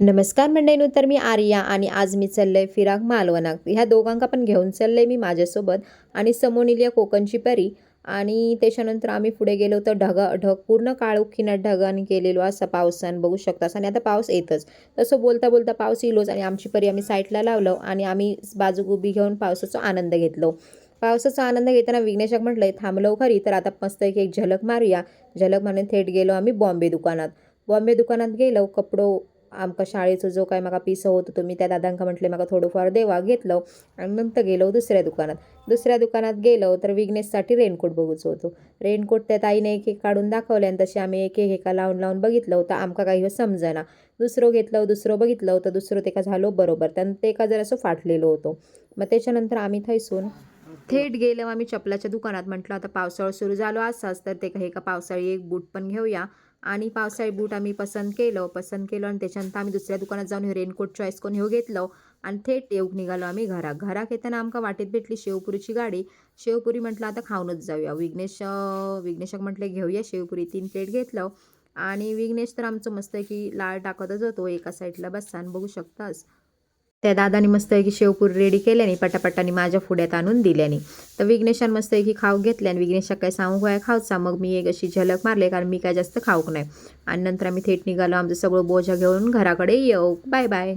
नमस्कार मंडळींनो, तर मी आर्या आणि आज मी चाललंय फिराक मालवणाक. ह्या दोघांका पण घेऊन चाललंय मी माझ्यासोबत. आणि समोर इलिया कोकणची परी. आणि त्याच्यानंतर आम्ही पुढे गेलो तर ढग पूर्ण काळोखीनं ढगाने केलेलो असा पावसान बघू शकतास. आणि आता पाऊस येतच, तसं बोलता बोलता पाऊस येलोच आणि आमची परी आम्ही साईडला लावलो आणि आम्ही बाजूक उभी घेऊन पावसाचा आनंद घेतलो. पावसाचा आनंद घेताना विघ्नेशक म्हटलंय थांबलो खरी, तर आता मस्त एक झलक मारूया. झलक म्हणून थेट गेलो आम्ही बॉम्बे दुकानात. बॉम्बे दुकानात गेलो कपडो आमका शाळेचो जो काय म्हाका पिसो होतो तो मी त्या दादांका म्हटले म्हाका थोडंफार देवा घेतलं. आणि नंतर गेलो दुसऱ्या दुकानात गेलो तर विघ्नेशसाठी रेनकोट बघूचो होतो. रेनकोट त्या ताईने एक एक काढून दाखवले आणि तसे आम्ही एक एक एका लावून लावून बघितलं होतं. आमका काही समजना. दुसरं बघितलं होतं, दुसरं ते का झालो बरोबर त्यानं ते का जरासं फाटलेलं होतं. मग त्याच्यानंतर आम्ही थैसून थेट गेलो आम्ही चपलाच्या दुकानात. म्हटलं आता पावसाळा सुरू झालो असाच तर ते काही का पावसाळी एक बूट पण घेऊया. आणि पावसाळी बूट आम्ही पसंत केलं आणि त्याच्यानंतर आम्ही दुसऱ्या दुकानात जाऊन हे रेनकोट चॉईस करून घेतलं. आणि थेट येऊक निघालो आम्ही घरात येताना आमका वाटेत भेटली शेवपुरीची गाडी. शेवपुरी म्हटलं आता खाऊनच जाऊया. विघ्नेशक म्हटले घेऊया शेवपुरी. 3 प्लेट घेतलं. आणि विघ्नेश तर आमचं मस्त की लाळ टाकतच होतो एका साईडला बसान बघू शकतास. त्या दादानी मस्त की शेवपुरी रेडी केल्याने पटापटाने माझ्या पुढ्यात आणून दिल्याने. तर विघ्नेशान मस्त की खाऊ घेतले आणि विघ्नेशा काय सांगू काय खाऊचा. मग मी एक अशी झलक मारले कारण मी काय जास्त खाऊक नाही. आणि नंतर आम्ही थेट निघालो आमचं सगळं बोजा घेऊन घराकडे येऊ. Bye bye.